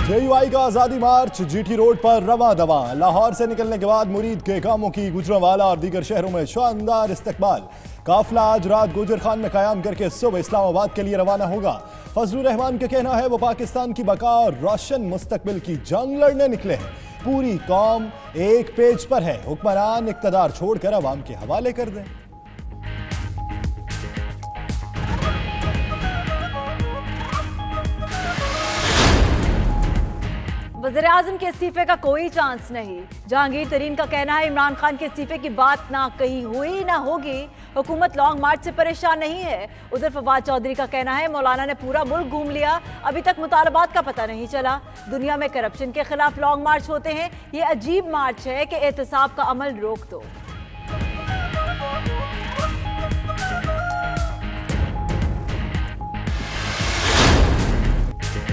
JUI का आजादी मार्च GT road पर रवां दवा। लाहौर से निकलने के बाद मुरीद के कामों की गुजरांवाला और दीगर शहरों में शानदार इस्तकबाल। काफिला आज रात गुजर खान में कयाम करके सुबह इस्लामाबाद के लिए रवाना होगा। फजलुर रहमान का कहना है वो पाकिस्तान की बका और रोशन मुस्तकबिल की जंग लड़ने निकले हैं। पूरी कौम एक पेज पर है, हुक्मरान इक्तदार छोड़कर अवाम के हवाले कर दें। वज़ीर-ए-आज़म के इस्तीफे का कोई चांस नहीं। जहांगीर तरीन का कहना है इमरान खान के इस्तीफे की बात ना कहीं हुई ना होगी। हुकूमत लॉन्ग मार्च से परेशान नहीं है। उधर फवाद चौधरी का कहना है मौलाना ने पूरा मुल्क घूम लिया, अभी तक मुतालबात का पता नहीं चला। दुनिया में करप्शन के खिलाफ लॉन्ग मार्च होते हैं, ये अजीब मार्च है कि एहतसाब का अमल रोक दो।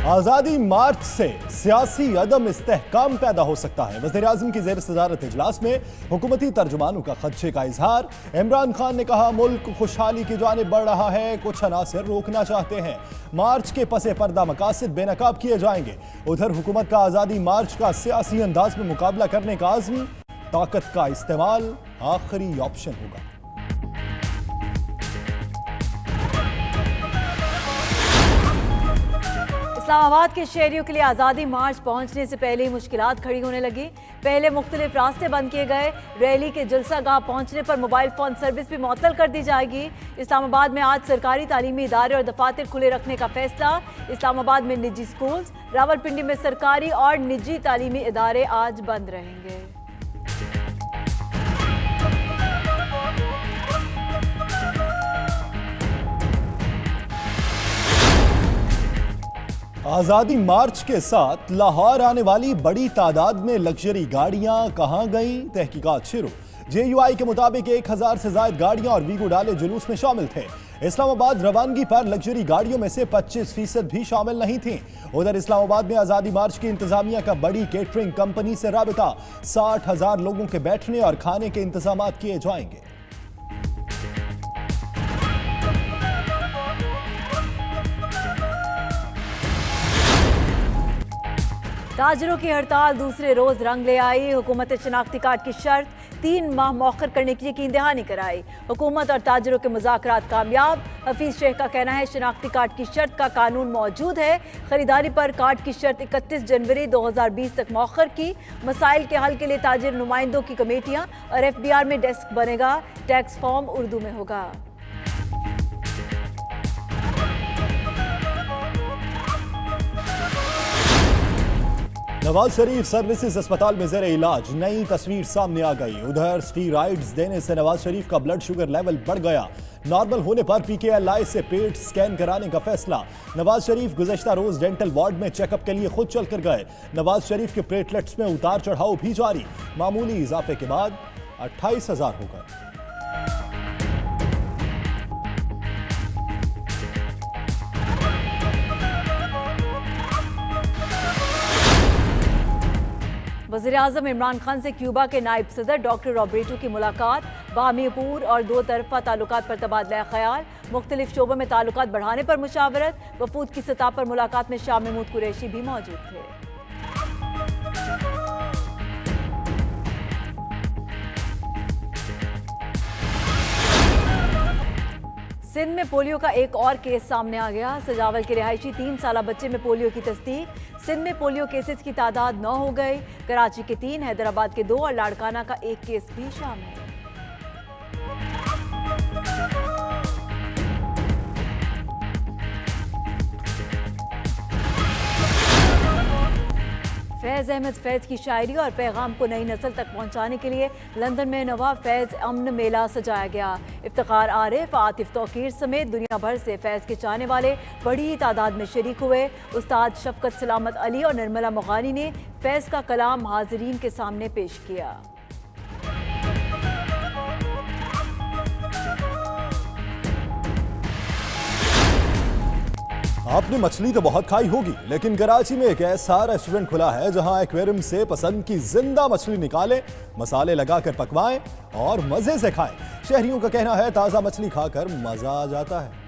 आजादी मार्च से सियासी अदम इस्तेहकाम पैदा हो सकता है। वज़ीर-ए-आज़म की ज़ेर सदारत इजलास में हुकूमती तर्जुमानों का खदशे का इजहार। इमरान खान ने कहा मुल्क खुशहाली की जानिब बढ़ रहा है, कुछ अनासर रोकना चाहते हैं। मार्च के पसे पर्दा मकासद बेनकाब किए जाएंगे। उधर हुकूमत का आजादी मार्च का सियासी अंदाज में मुकाबला करने का आज़म, ताकत का इस्तेमाल आखिरी ऑप्शन होगा। इस्लामाबाद के शहरियों के लिए आज़ादी मार्च पहुंचने से पहले ही मुश्किलात खड़ी होने लगी। पहले मुख्तलिफ रास्ते बंद किए गए। रैली के जलसा गाह पहुंचने पर मोबाइल फ़ोन सर्विस भी मुअत्तल कर दी जाएगी। इस्लामाबाद में आज सरकारी तालीमी इदारे और दफातर खुले रखने का फैसला। इस्लामाबाद में निजी स्कूल्स, रावलपिंडी में सरकारी और निजी तालीमी इदारे आज बंद रहेंगे। आजादी मार्च के साथ लाहौर आने वाली बड़ी तादाद में लग्जरी गाड़ियां कहां गईं? तहकीकात शुरू। जेयूआई के मुताबिक 1000 से ज्यादा गाड़ियां और वीगो डाले जुलूस में शामिल थे। इस्लामाबाद रवानगी पर लग्जरी गाड़ियों में से 25% भी शामिल नहीं थी। उधर इस्लामाबाद में आजादी मार्च की इंतजामिया का बड़ी केटरिंग कंपनी से राबिता। 60,000 लोगों के बैठने और खाने के इंतजाम किए जाएंगे। ताजरों की हड़ताल दूसरे रोज रंग ले आई। हुकूमत ने शनाख्ती कार्ड की शर्त 3 माह मौखर करने की यकीन दहानी कराई। हुकूमत और ताजरों के मुज़ाकरात कामयाब। हफीज शेख का कहना है शनाख्ती कार्ड की शर्त का कानून मौजूद है। खरीदारी पर कार्ड की शर्त 31 जनवरी 2020 तक मौखर की। मसाइल के हल के लिए ताजिर नुमाइंदों की कमेटियां और FBR में डेस्क बनेगा। टैक्स फॉर्म उर्दू में होगा। नवाज शरीफ सर्विसेज अस्पताल में ज़ेरे इलाज, नई तस्वीर सामने आ गई। उधर स्टीरॉइड्स देने से नवाज शरीफ का ब्लड शुगर लेवल बढ़ गया। नॉर्मल होने पर PKLI से पेट स्कैन कराने का फैसला। नवाज शरीफ गुज़श्ता रोज डेंटल वार्ड में चेकअप के लिए खुद चलकर गए। नवाज शरीफ के प्लेटलेट्स में उतार चढ़ाव भी जारी। मामूली इजाफे के बाद 28,000 हो गए। वज़ीर-ए-आज़म इमरान खान से क्यूबा के नायब सदर डॉक्टर रॉबर्टो की मुलाकात। बाहमी अपूर और 2 तरफ़ा ताल्लुकात पर तबादला ख्याल। मुख्तलिफ शोबों में ताल्लुकात बढ़ाने पर मुशावरत। वफूद की सतह पर मुलाकात में शाह महमूद कुरैशी भी मौजूद थे। सिंध में पोलियो का एक और केस सामने आ गया। सजावल के रिहायशी 3 साला बच्चे में पोलियो की तस्दीक। सिंध में पोलियो केसेस की तादाद 9 हो गई। कराची के 3, हैदराबाद के 2 और लाड़काना का 1 केस भी शामिल। फैज़ अहमद फैज़ की शायरी और पैगाम को नई नस्ल तक पहुंचाने के लिए लंदन में नवा फैज़ अमन मेला सजाया गया। इफ्तिखार आरिफ, आतिफ तौकीर समेत दुनिया भर से फैज़ के चाहने वाले बड़ी तादाद में शरीक हुए। उस्ताद शफकत सलामत अली और निर्मला मुगानी ने फैज़ का कलाम हाज़रीन के सामने पेश किया। आपने मछली तो बहुत खाई होगी, लेकिन कराची में एक ऐसा रेस्टोरेंट खुला है जहां एक्वेरियम से पसंद की जिंदा मछली निकालें, मसाले लगाकर पकवाएं और मजे से खाएं। शहरियों का कहना है ताजा मछली खाकर मजा आ जाता है।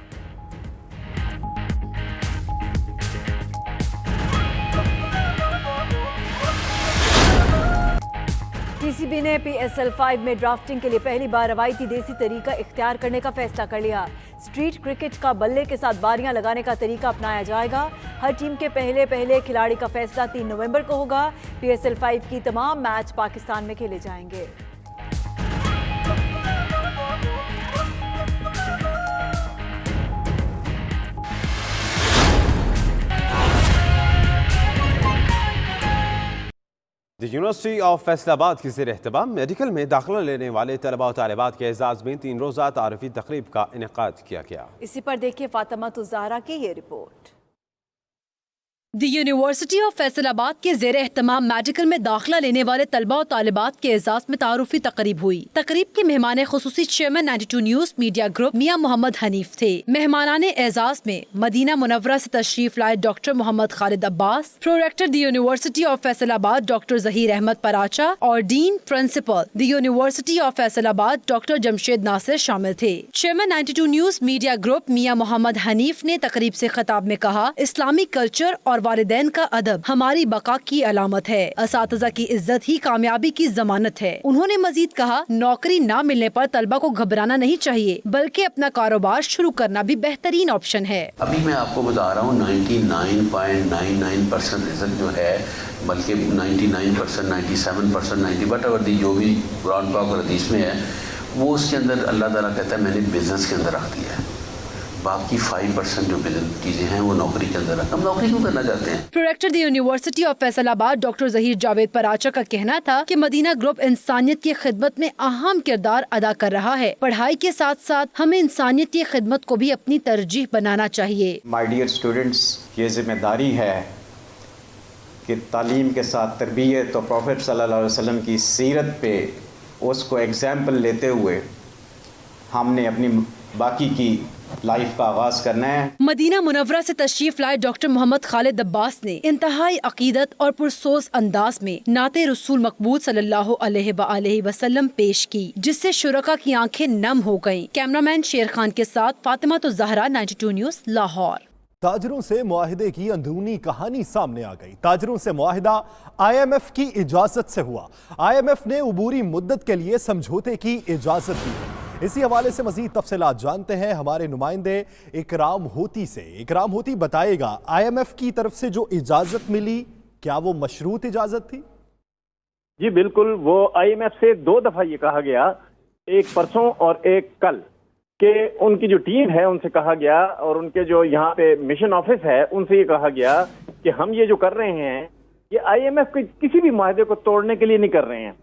पीसीबी ने PSL-5 में ड्राफ्टिंग के लिए पहली बार रवायती देसी तरीका इख्तियार करने का फैसला कर लिया। स्ट्रीट क्रिकेट का बल्ले के साथ बारियां लगाने का तरीका अपनाया जाएगा। हर टीम के पहले खिलाड़ी का फैसला 3 नवंबर को होगा। PSL-5 की तमाम मैच पाकिस्तान में खेले जाएंगे। यूनिवर्सिटी ऑफ फैसलाबाद की ज़ेर एहतमाम मेडिकल में दाखिला लेने वाले तलबा और तालिबात के एजाज़ में 3 रोज़ा तारीफ़ी तकरीब का इनेकाद किया गया। इसी पर देखिए फातिमा तुज़ाहरा की ये report. The university of Faisalabad के ज़ेर एहतमाम मेडिकल में दाखिला लेने वाले तलबा और तालिबात के एजाज़ में तारुफी तकरीब हुई। तकरीब के मेहमान खुसूसी chairman 92 news media group Mian Muhammad Hanif थे। मेहमानान एजाज़ में मदीना मुनव्वरा से तशरीफ लाए doctor Muhammad Khalid Abbas, prorector the university of Faisalabad doctor Zaheer Ahmad Paracha और dean principal the university of Faisalabad doctor Jamshed Nasir शामिल थे। Chairman 92 news media group Mian Muhammad Hanif ने तकरीब से खिताब में कहा, इस्लामी कल्चर और वालिदैन का अदब हमारी बका की अलामत है। असातिज़ा की इज्जत ही कामयाबी की जमानत है। उन्होंने मजीद कहा, नौकरी न मिलने पर तलबा को घबराना नहीं चाहिए, बल्कि अपना कारोबार शुरू करना भी बेहतरीन ऑप्शन है। अभी मैं आपको बता रहा हूँ 99.99% रिजल्ट जो है, बल्कि 99%, 97%, 90 जो भी कुरान पाक और हदीस में है, वो उसके अंदर अल्लाह ताला कहता है मैंने बिजनेस के अंदर रख दिया है। बाकी 5% जो चीजें हैं वो नौकरी के अंदर। हम नौकरी क्यों करना चाहते हैं? Prorector the university of Faisalabad doctor Zaheer Javed Paracha का कहना था कि मदीना ग्रुप इंसानियत की खिदमत में अहम किरदार अदा कर रहा है। पढ़ाई के साथ साथ हमें इंसानियत की खिदमत को भी अपनी तरजीह बनाना चाहिए। माय डियर स्टूडेंट्स, ये जिम्मेदारी है कि तालीम के साथ तरबियत और प्रॉफेट सल्लल्लाहु अलैहि वसल्लम की सीरत पे उसको एग्जाम्पल लेते हुए हमने अपनी बाकी की लाइफ का आगाज करना है। मदीना मुनव्वरा से तशरीफ लाए डॉक्टर मोहम्मद खालिद अब्बास ने इंतहाई अकीदत और पुरसोस अंदाज में नाते रसूल मकबूल सल्लल्लाहु अलैहि वसल्लम पेश की, जिससे शुरका की आंखें नम हो गयीं। कैमरामैन शेर खान के साथ फातिमा तुज़ाहरा, 92 न्यूज़, लाहौर। ताजरों से मुआहिदे की अंदरूनी कहानी सामने आ गई। ताजरों से मुआहिदा IMF की इजाजत से हुआ। IMF ने उबूरी मुद्दत के लिए समझौते की इजाजत दी है। इसी हवाले से मजीद तफसीलात जानते हैं हमारे नुमाइंदे इकराम होती से। इकराम होती बताएगा, IMF की तरफ से जो इजाजत मिली, क्या वो मशरूत इजाजत थी? जी बिल्कुल, वो IMF से 2 दफा ये कहा गया, एक परसों और एक कल, कि उनकी जो टीम है उनसे कहा गया और उनके जो यहाँ पे मिशन ऑफिस है उनसे ये कहा गया कि हम ये जो कर रहे हैं ये IMF के किसी भी माहदे को तोड़ने के लिए नहीं कर रहे हैं।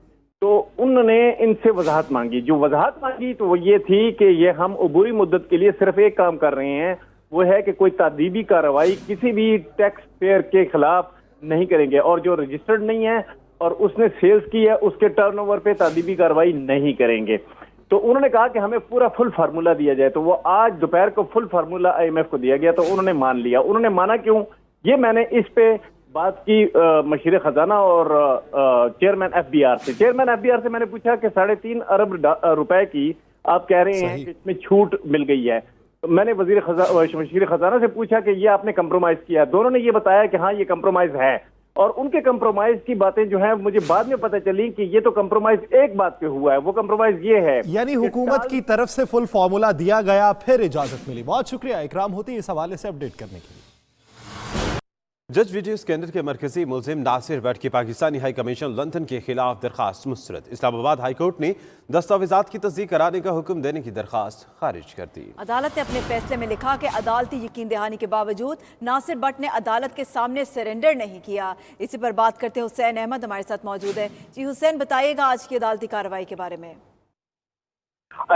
तो उन्होंने इनसे वजाहत मांगी। जो वजाहत मांगी तो वो ये थी कि ये हम अबूरी मुद्दत के लिए सिर्फ एक काम कर रहे हैं, वो है कि कोई तादीबी कार्रवाई किसी भी टैक्स पेयर के खिलाफ नहीं करेंगे, और जो रजिस्टर्ड नहीं है और उसने सेल्स की है उसके टर्नओवर पे तादीबी कार्रवाई नहीं करेंगे। तो उन्होंने कहा कि हमें पूरा फुल फार्मूला दिया जाए। तो वो आज दोपहर को फुल फार्मूला IMF को दिया गया, तो उन्होंने मान लिया। उन्होंने माना क्यों, ये मैंने इस पे बात की मशीर खजाना और चेयरमैन FBR से। चेयरमैन FBR से मैंने पूछा कि 3.5 अरब रुपए की आप कह रहे हैं कि इसमें छूट मिल गई है। मैंने मशीर खजाना से पूछा कि ये आपने कंप्रोमाइज किया। दोनों ने ये बताया कि हाँ ये कंप्रोमाइज है, और उनके कंप्रोमाइज की बातें जो है मुझे बाद में पता चली कि ये तो कंप्रोमाइज एक बात पे हुआ है। वो कंप्रोमाइज ये है, यानी हुकूमत की तरफ से फुल फार्मूला दिया गया, फिर इजाजत मिली। बहुत शुक्रिया इकराम होती इस हवाले से अपडेट करने के लिए। जज वीडियो स्कैंडल के मरकजी मुलजिम नासिर भट्ट की पाकिस्तानी हाई कमीशन लंदन के खिलाफ दरखास्त मुस्तरद। इस्लामाबाद हाई कोर्ट ने दस्तावेजात की तस्दीक कराने का हुक्म देने की दरखास्त खारिज कर दी। अदालत ने अपने फैसले में लिखा कि अदालती यकीन दहानी के बावजूद नासिर भट्ट ने अदालत के सामने सरेंडर नहीं किया। इसी पर बात करते हुसैन अहमद हमारे साथ मौजूद है। जी हुसैन, बताइएगा आज की अदालती कार्रवाई के बारे में।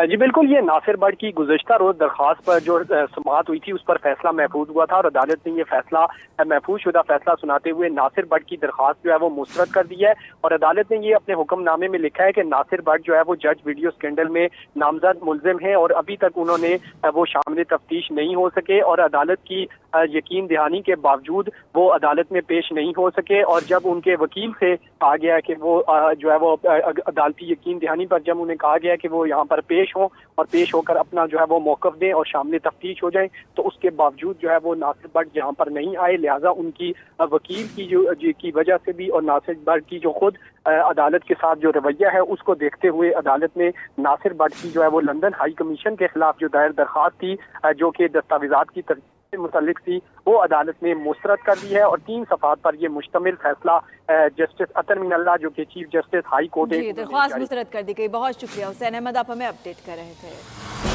जी बिल्कुल, ये नासिर भट्ट की गुज़श्ता रोज दरख्वास्त पर जो समाअत हुई थी उस पर फैसला महफूज हुआ था, और अदालत ने ये फैसला महफूज शुदा फैसला सुनाते हुए नासिर भट्ट की दरख्वास्त जो है वो मुस्तरद कर दी है। और अदालत ने ये अपने हुक्मनामे में लिखा है कि नासिर भट्ट जो है वो जज वीडियो स्कैंडल में नामजद मुलजिम है, और अभी तक उन्होंने वो शामिल तफ्तीश नहीं हो सके, और अदालत की यकीन दहानी के बावजूद वो अदालत में पेश नहीं हो सके। और जब उनके वकील से कहा गया कि वो जो है वो अदालती यकीन दहानी पर जब उन्हें कहा गया कि वो यहाँ पर पेश हों और पेश होकर अपना जो है वो मौक़िफ़ दें और शामिल तफ्तीश हो जाएं। तो उसके बावजूद जो है वो नासिर भट्ट यहाँ पर नहीं आए, लिहाजा उनकी वकील की वजह से भी और नासिर भट्ट की जो खुद अदालत के साथ जो रवैया है उसको देखते हुए अदालत ने नासिर भट्ट की जो है वो लंदन हाई कमीशन के खिलाफ जो दायर दरख्वास्त थी जो कि दस्तावेजात की से मुतल्लिक थी वो अदालत ने मुस्तरद कर दी है और 3 सफ़ात पर यह मुश्तमिल फैसला जस्टिस अतर मिनल्ला जो कि चीफ जस्टिस हाई कोर्ट दरख्वास्त मुस्तरद कर दी गई। बहुत शुक्रिया हुसैन अहमद, आप हमें अपडेट कर रहे थे।